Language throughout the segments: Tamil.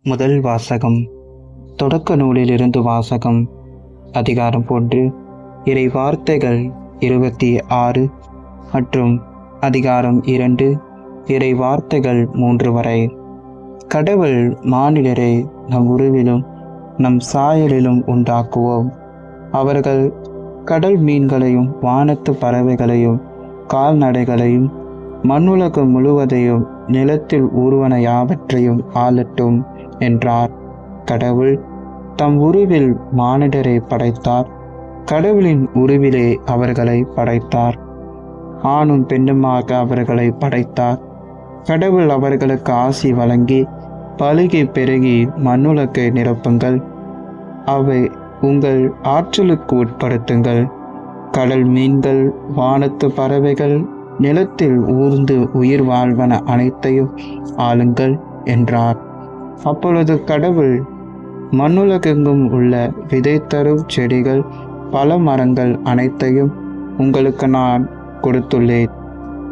முதல் வாசகம். தொடக்க நூலிலிருந்து வாசகம். அதிகாரம் 1. இறை வார்த்தைகள் 26 மற்றும் அதிகாரம் 2 இறை வார்த்தைகள் 3 வரை. கடவுள் மானிடரை நம் உருவிலும் நம் சாயலிலும் உண்டாக்குவோம். அவர்கள் கடல் மீன்களையும் வானத்து பறவைகளையும் கால்நடைகளையும் மண்ணுலகம் முழுவதையும் நிலத்தில் ஊர்வன யாவற்றையும் ஆளட்டும் என்றார். கடவுள் தம் உருவில் மானிடரை படைத்தார். கடவுளின் உருவிலே அவர்களை படைத்தார். ஆணும் பெண்ணுமாக அவர்களை படைத்தார். கடவுள் அவர்களுக்கு ஆசி வழங்கி, பலுகி பெருகி மண்ணுலகை நிரப்புங்கள், அவை உங்கள் ஆற்றலுக்கு உட்படுத்துங்கள். கடல் மீன்கள் வானத்து பறவைகள் நிலத்தில் ஊர்ந்து உயிர் வாழ்வன அனைத்தையும் ஆளுங்கள் என்றார். அப்பொழுது கடவுள் மண்ணுலகெங்கும் உள்ள விதை தரும் செடிகள் பல மரங்கள் அனைத்தையும் உங்களுக்கு நான் கொடுத்துள்ளேன்.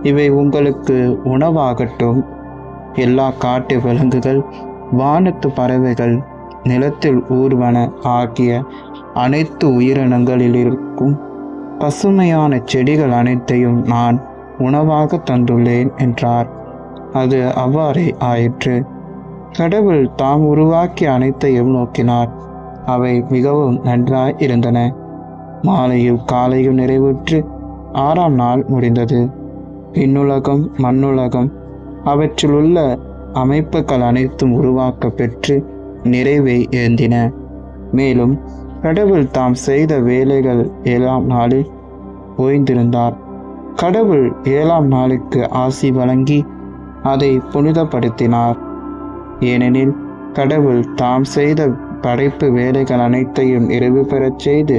இவை உங்களுக்கு உணவாகட்டும். எல்லா காட்டு விலங்குகள் வானத்து பறவைகள் நிலத்தில் ஊர்வன ஆகிய அனைத்து உயிரினங்களிலிருக்கும் பசுமையான செடிகள் அனைத்தையும் நான் உணவாக தந்துள்ளேன் என்றார். அது அவ்வாறே ஆயிற்று. கடவுள் தாம் உருவாக்கிய அனைத்தையும் நோக்கினார். அவை மிகவும் நன்றாய் இருந்தன. மாலையும் காலையும் நிறைவுற்று 6ஆம் நாள் முடிந்தது. விண்ணுலகம் மண்ணுலகம் அவற்றிலுள்ள அமைப்புகள் அனைத்தும் உருவாக்க பெற்று நிறைவை ஏந்தின. மேலும் கடவுள் தாம் செய்த வேலைகள் 7ஆம் நாளில் ஓய்ந்திருந்தார். கடவுள் 7ஆம் நாளுக்கு ஆசி வழங்கி அதை புனிதப்படுத்தினார். ஏனெனில் கடவுள் தாம் செய்த படைப்பு வேலைகள் அனைத்தையும் நிறைவு பெறச் செய்து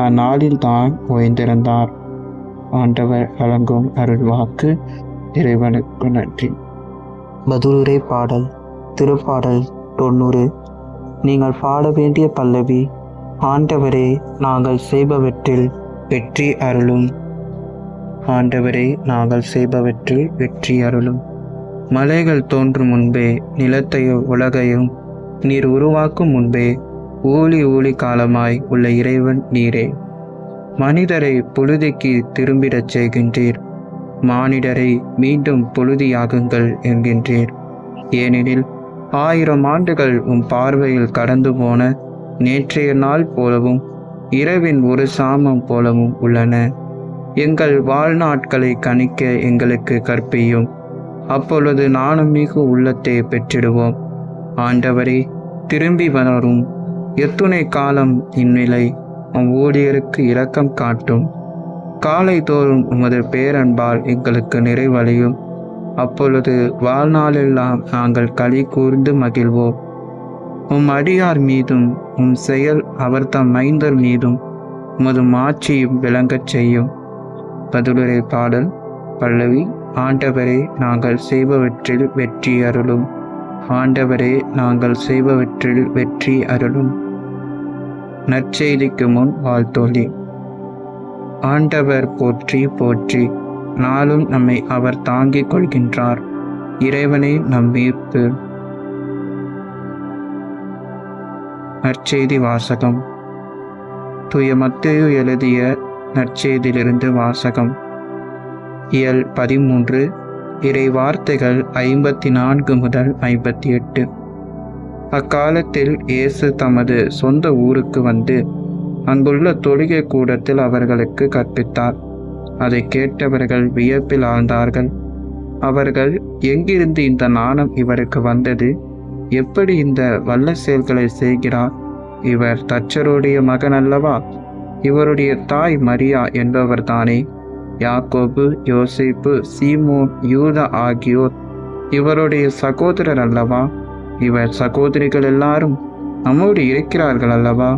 அந்நாளில் தான் ஓய்ந்திருந்தார். ஆண்டவர் வழங்கும் அருள்வாக்கு. இறைவனுக்கு நன்றி. பதிலுரை பாடல். திருப்பாடல் 90. நீங்கள் பாட வேண்டிய பல்லவி. ஆண்டவரே, நாங்கள் செய்பவற்றில் வெற்றி அருளும். ஆண்டவரே, நாங்கள் செய்பவற்றில் வெற்றி அருளும். மலைகள் தோன்றும் முன்பே நிலத்தையும் உலகையும் நீர் உருவாக்கும் முன்பே ஊழி காலமாய் உள்ள இறைவன் நீரே. மனிதரை புழுதிக்கு திரும்பிடச் செய்கின்றீர். மானிடரை மீண்டும் புழுதியாகுங்கள் என்கின்றீர். ஏனெனில் 1000 ஆண்டுகள் உம் பார்வையில் கடந்து போன நேற்றைய நாள் போலவும் இரவின் ஒரு சாமம் போலவும் உள்ளன. எங்கள் வாழ்நாட்களை கணிக்க எங்களுக்கு கற்பியும். அப்பொழுது நானும் மிகு உள்ளத்தை பெற்றிடுவோம். ஆண்டவரே, திரும்பி வரும். எத்துணை காலம் இந்நிலை உம் ஊழியருக்கு இரக்கம் காட்டும். காலை தோறும் உமது பேரன்பால் எங்களுக்கு நிறைவழியும். அப்பொழுது வாழ்நாளெல்லாம் நாங்கள் களி கூர்ந்து மகிழ்வோம். உம் அடியார் மீதும் உம் செயல் அவர்தம் மைந்தர் மீதும் உமது மாட்சியும் விளங்கச் செய்யும். பதிலுரை பாடல். பல்லவி. ஆண்டவரே, நாங்கள் செய்பவற்றில் வெற்றி அருளும். ஆண்டவரே, நாங்கள் செய்பவற்றில் வெற்றி அருளும். நற்செய்திக்கு முன் வாழ்த்தொலி. ஆண்டவர் போற்றி போற்றி. நாளும் நம்மை அவர் தாங்கிக் கொள்கின்றார். இறைவனே நம் மீட்பு. நற்செய்தி வாசகம். தூய மத்தேயு எழுதிய நற்செய்தியிலிருந்து வாசகம். இயல் 13. இறை வார்த்தைகள் 54 முதல் 58. அக்காலத்தில் இயேசு தமது சொந்த ஊருக்கு வந்து அங்குள்ள தொழுகை கூடத்தில் அவர்களுக்கு கற்பித்தார். அதை கேட்டவர்கள் வியப்பில் ஆழ்ந்தார்கள். அவர்கள், எங்கிருந்து இந்த ஞானம் இவருக்கு வந்தது? எப்படி இந்த வல்ல செயல்களை செய்கிறார்? இவர் தச்சருடைய மகன் அல்லவா? இவருடைய தாய் மரியா என்பவர்தானே? யாக்கோபு, யோசேப்பு, சீமோன், யூதா ஆகியோர் இவருடைய சகோதரர் அல்லவா? இவர் சகோதரிகள் எல்லாரும் நம்மோடு இருக்கிறார்கள் அல்லவா?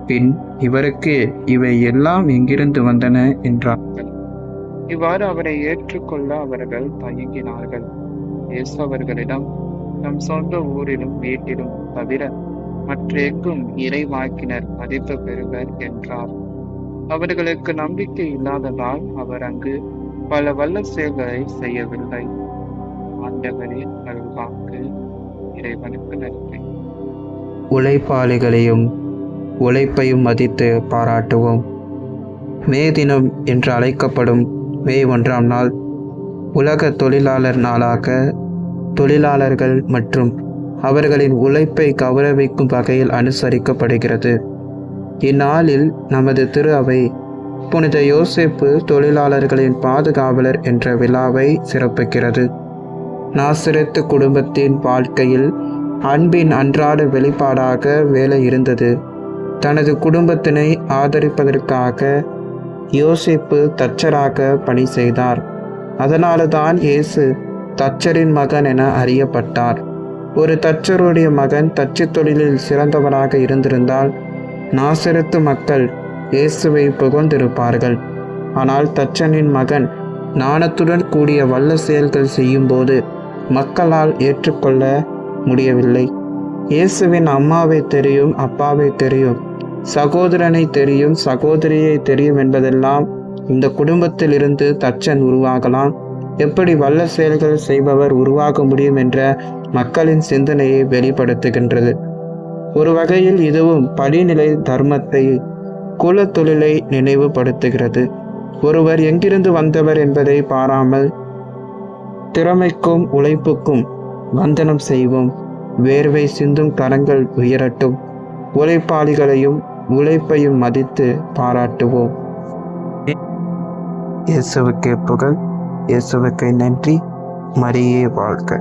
பின் இவருக்கு இவை எல்லாம் எங்கிருந்து வந்தன என்றார்கள். இவ்வாறு அவரை ஏற்றுக்கொள்ள அவர்கள் தயங்கினார்கள். இயேசு அவர்களிடம், நம் சொந்த ஊரிலும் வீட்டிலும் தவிர மற்ற எங்கும் இறைவாக்கினர் மதிப்பு பெறுவர் என்றார். அவர்களுக்கு நம்பிக்கை இல்லாததால் அவர் அங்கு பல வல்ல செயல்களை செய்யவில்லை. ஆண்டவரே அருள்வாக்கு. இறைவனுக்கு நன்றி. உழைப்பாளிகளையும் உழைப்பையும் மதித்து பாராட்டுவோம். மே தினம் என்று அழைக்கப்படும் மே 1ஆம் நாள் உலக தொழிலாளர் நாளாக தொழிலாளர்கள் மற்றும் அவர்களின் உழைப்பை கௌரவிக்கும் வகையில் அனுசரிக்கப்படுகிறது. இந்நாளில் நமது திரு அவை புனித யோசேப்பு தொழிலாளர்களின் பாதுகாவலர் என்ற விழாவை சிறப்பிக்கிறது. நாசரேத்து குடும்பத்தின் வாழ்க்கையில் அன்பின் அன்றாட வெளிப்பாடாக வேலை இருந்தது. தனது குடும்பத்தினை ஆதரிப்பதற்காக யோசேப்பு தச்சராக பணி செய்தார். அதனால்தான் இயேசு தச்சரின் மகன் என அறியப்பட்டார். ஒரு தச்சருடைய மகன் தச்சு தொழிலில் சிறந்தவராக இருந்திருந்தால் நாசரேத்து மக்கள் இயேசுவை புகழ்ந்திருப்பார்கள். ஆனால் தச்சனின் மகன் நாணத்துடன் கூடிய வல்ல செயல்கள் செய்யும்போது மக்களால் ஏற்றுக்கொள்ள முடியவில்லை. இயேசுவின் அம்மாவை தெரியும், அப்பாவை தெரியும், சகோதரனை தெரியும், சகோதரியை தெரியும் என்பதெல்லாம் இந்த குடும்பத்தில் இருந்து தச்சன் உருவாகலாம், எப்படி வல்ல செயல்கள் செய்பவர் உருவாக முடியும் என்ற மக்களின் சிந்தனையை வெளிப்படுத்துகின்றது. ஒரு வகையில் இதுவும் படிநிலை தர்மத்தை, குல தொழிலை நினைவுபடுத்துகிறது. ஒருவர் எங்கிருந்து வந்தவர் என்பதை பாராமல் திறமைக்கும் உழைப்புக்கும் வந்தனம் செய்வோம். வேர்வை சிந்தும் கரங்கள் உயரட்டும். உழைப்பாளிகளையும் உழைப்பையும் மதித்து பாராட்டுவோம். இயேசுவுக்கே புகழ், இயேசுவுக்கே நன்றி. மரியே வாழ்க.